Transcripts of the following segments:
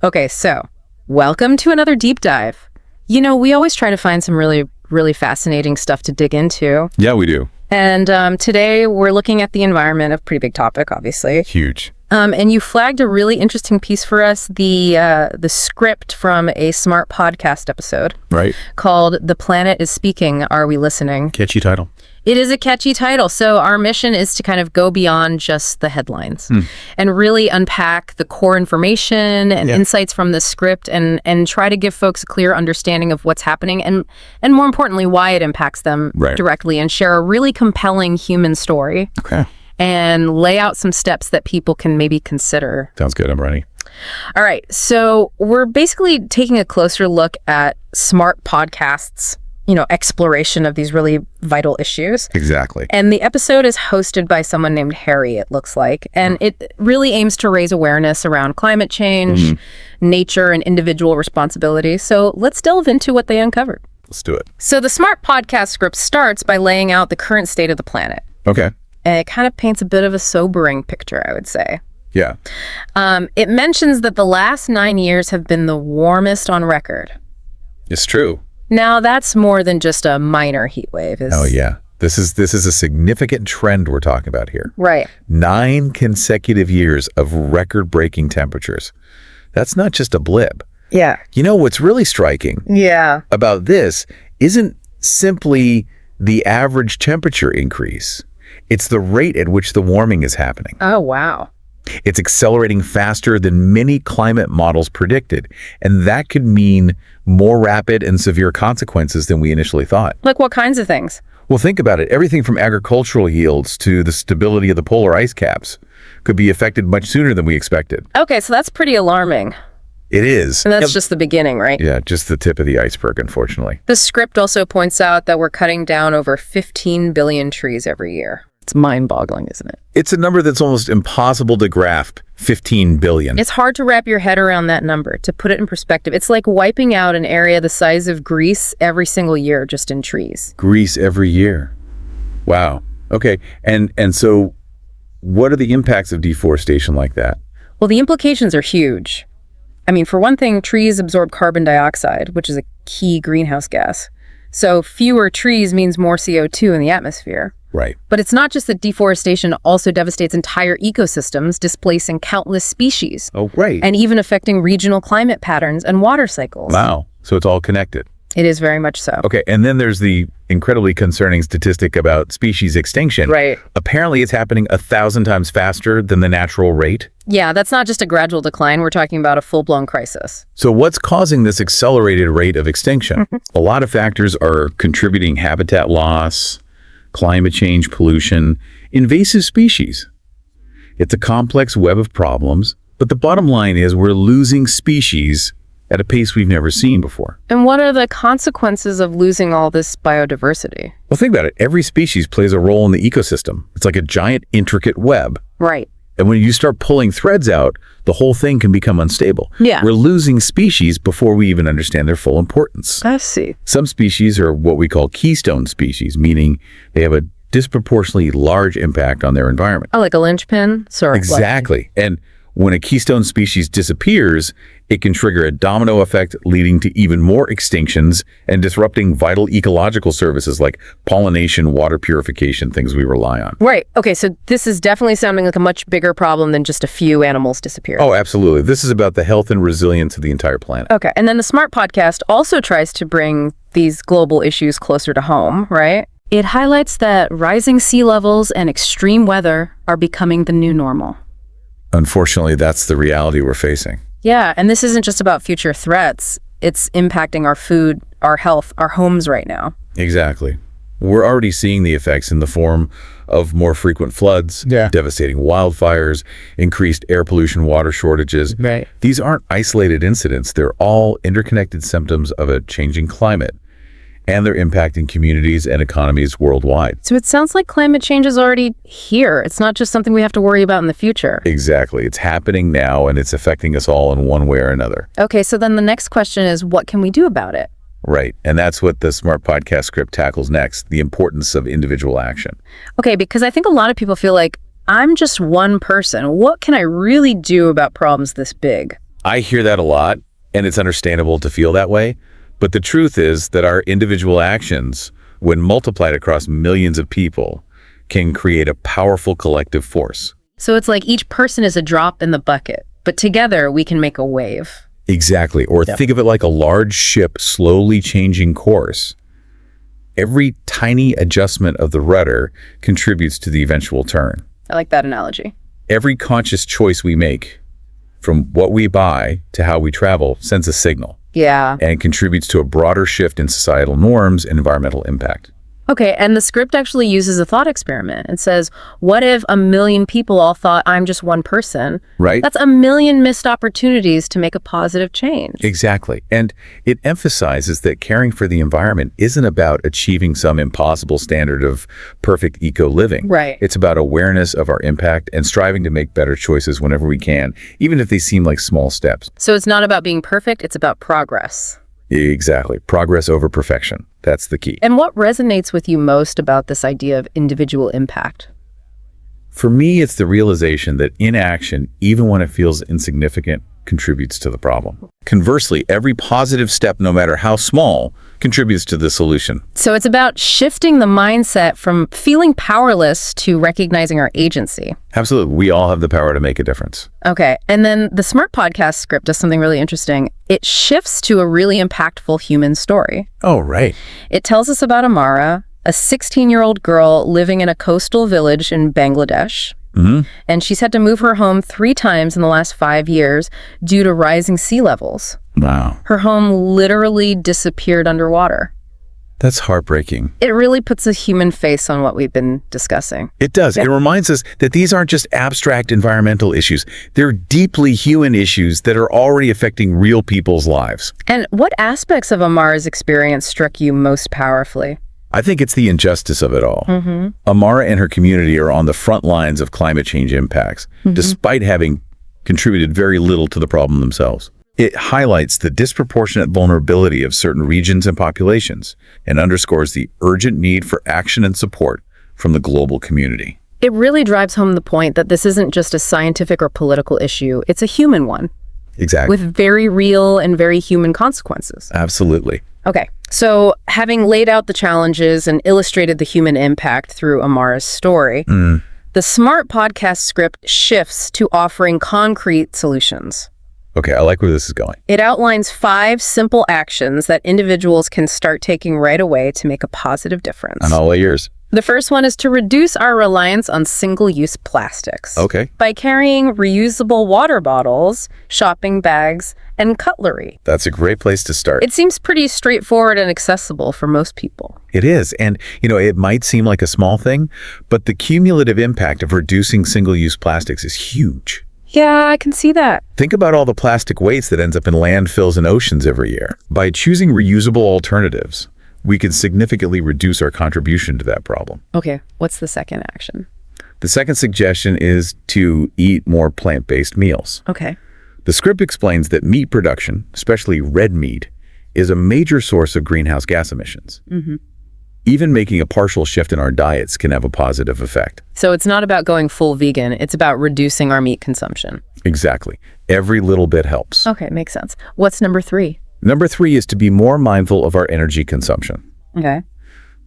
Okay, so welcome to another deep dive. You know, we always try to find some really fascinating stuff to dig into. Yeah, we do. And today we're looking at the environment, a pretty big topic, obviously. Huge. And you flagged a really interesting piece for us, the script from a SmartPodcast episode. Right. Called "The Planet is Speaking, Are We Listening?" Catchy title. It is a catchy title. So our mission is to kind of go beyond just the headlines and really unpack the core information and insights from the script and try to give folks a clear understanding of what's happening and more importantly, why it impacts them directly, and share a really compelling human story. Okay. And lay out some steps that people can maybe consider. Sounds good. I'm ready. All right. So we're basically taking a closer look at SmartPodcast's exploration of these really vital issues. Exactly. And the episode is hosted by someone named Harry, it looks like. And it really aims to raise awareness around climate change, nature, and individual responsibility. So let's delve into what they uncovered. Let's do it. So the SmartPodcast script starts by laying out the current state of the planet. Okay. And it kind of paints a bit of a sobering picture, I would say. Yeah. It mentions that the last 9 years have been the warmest on record. It's true. Now, that's more than just a minor heat wave. Oh, yeah. This is a significant trend we're talking about here. Right. 9 consecutive years of record-breaking temperatures. That's not just a blip. Yeah. You know, what's really striking about this isn't simply the average temperature increase. It's the rate at which the warming is happening. Oh, wow. It's accelerating faster than many climate models predicted, and that could mean more rapid and severe consequences than we initially thought. Like what kinds of things? Well, think about it. Everything from agricultural yields to the stability of the polar ice caps could be affected much sooner than we expected. Okay, so that's pretty alarming. It is. And that's just the beginning, right? Yeah, just the tip of the iceberg, unfortunately. The script also points out that we're cutting down over 15 billion trees every year. It's mind-boggling, isn't it? It's a number that's almost impossible to grasp, 15 billion. It's hard to wrap your head around that number. To put it in perspective, it's like wiping out an area the size of Greece every single year just in trees. Greece every year. Wow. Okay. And so what are the impacts of deforestation like that? Well, the implications are huge. I mean, for one thing, trees absorb carbon dioxide, which is a key greenhouse gas. So fewer trees means more CO2 in the atmosphere. Right. But it's not just that deforestation also devastates entire ecosystems, displacing countless species. Oh, right. And even affecting regional climate patterns and water cycles. Wow. So it's all connected. It is very much so. Okay. And then there's the incredibly concerning statistic about species extinction. Right. Apparently it's happening 1,000 times faster than the natural rate. Yeah, that's not just a gradual decline. We're talking about a full-blown crisis. So what's causing this accelerated rate of extinction? A lot of factors are contributing: habitat loss, climate change, pollution, invasive species. It's a complex web of problems, but the bottom line is we're losing species at a pace we've never seen before. And what are the consequences of losing all this biodiversity? Well, think about it. Every species plays a role in the ecosystem. It's like a giant, intricate web. Right. And when you start pulling threads out, the whole thing can become unstable. Yeah. We're losing species before we even understand their full importance. I see. Some species are what we call keystone species, meaning they have a disproportionately large impact on their environment. Oh, like a linchpin? Sort of. Exactly. And when a keystone species disappears, it can trigger a domino effect, leading to even more extinctions and disrupting vital ecological services like pollination, water purification, things we rely on. Right. Okay, so this is definitely sounding like a much bigger problem than just a few animals disappearing. Oh, absolutely. This is about the health and resilience of the entire planet. Okay, and then the SmartPodcast also tries to bring these global issues closer to home, right? It highlights that rising sea levels and extreme weather are becoming the new normal. Unfortunately, that's the reality we're facing. Yeah, and this isn't just about future threats. It's impacting our food, our health, our homes right now. Exactly. We're already seeing the effects in the form of more frequent floods, devastating wildfires, increased air pollution, water shortages. Right. These aren't isolated incidents. They're all interconnected symptoms of a changing climate, and they're impacting communities and economies worldwide. So it sounds like climate change is already here. It's not just something we have to worry about in the future. Exactly. It's happening now, and it's affecting us all in one way or another. Okay, so then the next question is, what can we do about it? Right. And that's what the SmartPodcast script tackles next, the importance of individual action. Okay, because I think a lot of people feel like, I'm just one person. What can I really do about problems this big? I hear that a lot, and it's understandable to feel that way. But the truth is that our individual actions, when multiplied across millions of people, can create a powerful collective force. So it's like each person is a drop in the bucket, but together we can make a wave. Exactly. Or think of it like a large ship slowly changing course. Every tiny adjustment of the rudder contributes to the eventual turn. I like that analogy. Every conscious choice we make, from what we buy to how we travel, sends a signal. Yeah. And contributes to a broader shift in societal norms and environmental impact. Okay, and the script actually uses a thought experiment. It says, what if 1 million people all thought I'm just one person? Right. That's 1 million missed opportunities to make a positive change. Exactly. And it emphasizes that caring for the environment isn't about achieving some impossible standard of perfect eco-living. Right. It's about awareness of our impact and striving to make better choices whenever we can, even if they seem like small steps. So it's not about being perfect, it's about progress. Exactly. Progress over perfection. That's the key. And what resonates with you most about this idea of individual impact? For me, it's the realization that inaction, even when it feels insignificant, contributes to the problem. Conversely, every positive step, no matter how small, contributes to the solution. So it's about shifting the mindset from feeling powerless to recognizing our agency. Absolutely. We all have the power to make a difference. Okay. And then the SmartPodcast script does something really interesting. It shifts to a really impactful human story. Oh, right. It tells us about Amara, a 16-year-old girl living in a coastal village in Bangladesh. And she's had to move her home 3 times in the last 5 years due to rising sea levels. Wow. Her home literally disappeared underwater. That's heartbreaking. It really puts a human face on what we've been discussing. It does. It reminds us that these aren't just abstract environmental issues. They're deeply human issues that are already affecting real people's lives. And what aspects of Amara's experience struck you most powerfully? I think it's the injustice of it all. Amara and her community are on the front lines of climate change impacts, despite having contributed very little to the problem themselves. It highlights the disproportionate vulnerability of certain regions and populations and underscores the urgent need for action and support from the global community. It really drives home the point that this isn't just a scientific or political issue, it's a human one. Exactly. With very real and very human consequences. Absolutely. Okay, so having laid out the challenges and illustrated the human impact through Amara's story, the SmartPodcast script shifts to offering concrete solutions. Okay, I like where this is going. It outlines 5 simple actions that individuals can start taking right away to make a positive difference. And all ears. The first one is to reduce our reliance on single-use plastics. Okay. By carrying reusable water bottles, shopping bags, and cutlery. That's a great place to start. It seems pretty straightforward and accessible for most people. It is. And, it might seem like a small thing, but the cumulative impact of reducing single-use plastics is huge. Yeah, I can see that. Think about all the plastic waste that ends up in landfills and oceans every year. By choosing reusable alternatives, we can significantly reduce our contribution to that problem. Okay, what's the second action? The second suggestion is to eat more plant-based meals. Okay. The script explains that meat production, especially red meat, is a major source of greenhouse gas emissions. Even making a partial shift in our diets can have a positive effect. So it's not about going full vegan, it's about reducing our meat consumption. Exactly. Every little bit helps. Okay, makes sense. What's number 3? Number 3 is to be more mindful of our energy consumption. Okay.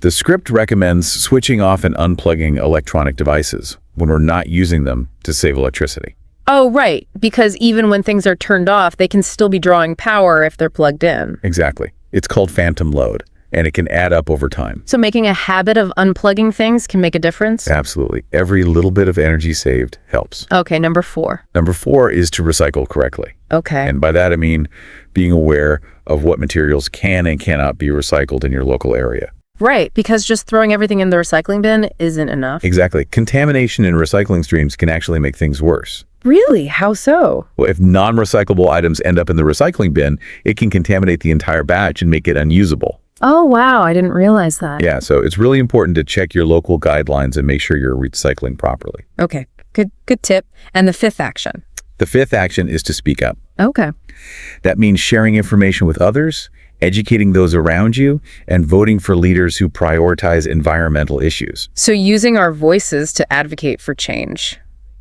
The script recommends switching off and unplugging electronic devices when we're not using them to save electricity. Oh, right. Because even when things are turned off, they can still be drawing power if they're plugged in. Exactly. It's called phantom load, and it can add up over time. So making a habit of unplugging things can make a difference? Absolutely. Every little bit of energy saved helps. Okay, number 4. Number 4 is to recycle correctly. Okay. And by that, I mean being aware of what materials can and cannot be recycled in your local area. Right, because just throwing everything in the recycling bin isn't enough. Exactly. Contamination in recycling streams can actually make things worse. Really? How so? Well, if non-recyclable items end up in the recycling bin, it can contaminate the entire batch and make it unusable. Oh, wow. I didn't realize that. Yeah, so it's really important to check your local guidelines and make sure you're recycling properly. Okay, good tip. And the 5th action? The 5th action is to speak up. Okay. That means sharing information with others, educating those around you, and voting for leaders who prioritize environmental issues. So using our voices to advocate for change.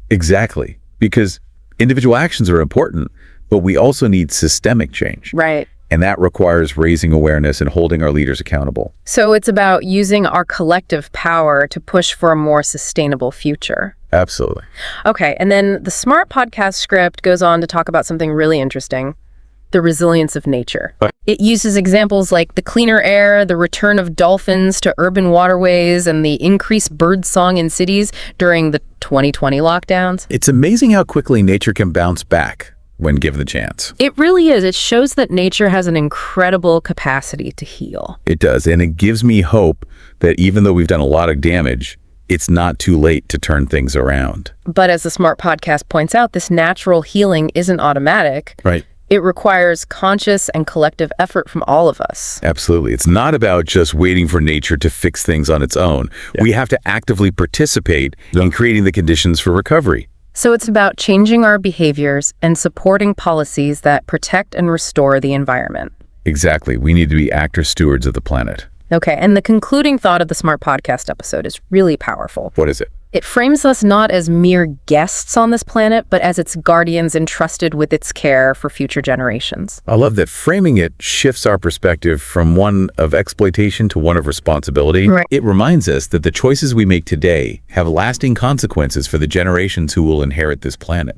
Exactly. Because individual actions are important, But we also need systemic change. Right. And that requires raising awareness and holding our leaders accountable. So it's about using our collective power to push for a more sustainable future. Absolutely. Okay, and then the Smart Podcast script goes on to talk about something really interesting, the resilience of nature. It uses examples like the cleaner air, the return of dolphins to urban waterways, and the increased bird song in cities during the 2020 lockdowns. It's amazing how quickly nature can bounce back when given the chance. It really is. It shows that nature has an incredible capacity to heal. It does, and it gives me hope that even though we've done a lot of damage, it's not too late to turn things around. But as the Smart Podcast points out, this natural healing isn't automatic. Right. It requires conscious and collective effort from all of us. Absolutely. It's not about just waiting for nature to fix things on its own. Yeah. We have to actively participate in creating the conditions for recovery. So it's about changing our behaviors and supporting policies that protect and restore the environment. Exactly. We need to be active stewards of the planet. Okay, and the concluding thought of the Smart Podcast episode is really powerful. What is it? It frames us not as mere guests on this planet, but as its guardians entrusted with its care for future generations. I love that framing it shifts our perspective from one of exploitation to one of responsibility. Right. It reminds us that the choices we make today have lasting consequences for the generations who will inherit this planet.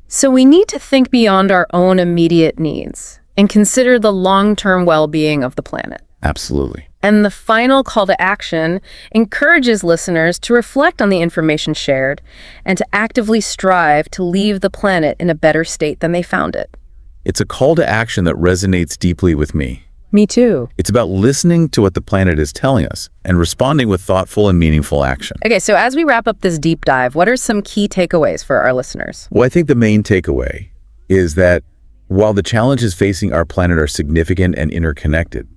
So we need to think beyond our own immediate needs and consider the long-term well-being of the planet. Absolutely. And the final call to action encourages listeners to reflect on the information shared and to actively strive to leave the planet in a better state than they found it. It's a call to action that resonates deeply with me. Me too. It's about listening to what the planet is telling us and responding with thoughtful and meaningful action. Okay, so as we wrap up this deep dive, what are some key takeaways for our listeners? Well, I think the main takeaway is that while the challenges facing our planet are significant and interconnected,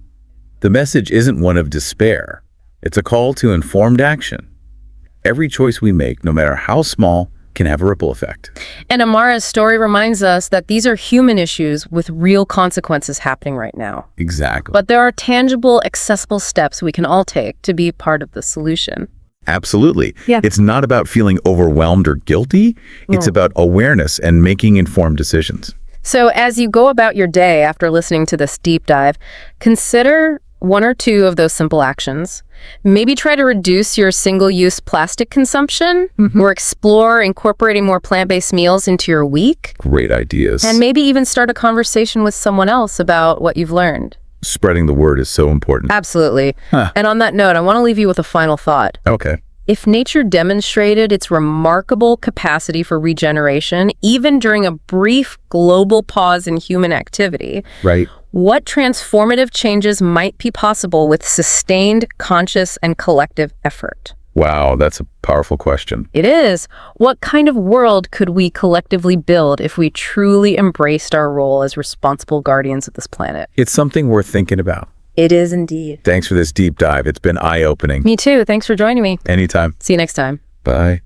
the message isn't one of despair. It's a call to informed action. Every choice we make, no matter how small, can have a ripple effect. And Amara's story reminds us that these are human issues with real consequences happening right now. Exactly. But there are tangible, accessible steps we can all take to be part of the solution. Absolutely. Yeah. It's not about feeling overwhelmed or guilty. It's about awareness and making informed decisions. So as you go about your day after listening to this deep dive, consider one or two of those simple actions. Maybe try to reduce your single-use plastic consumption or explore incorporating more plant-based meals into your week. Great ideas. And maybe even start a conversation with someone else about what you've learned. Spreading the word is so important. Absolutely. And on that note, I want to leave you with a final thought. Okay. If nature demonstrated its remarkable capacity for regeneration, even during a brief global pause in human activity, Right. what transformative changes might be possible with sustained, conscious, and collective effort? Wow, that's a powerful question. It is. What kind of world could we collectively build if we truly embraced our role as responsible guardians of this planet? It's something worth thinking about. It is indeed. Thanks for this deep dive. It's been eye-opening. Me too. Thanks for joining me. Anytime. See you next time. Bye.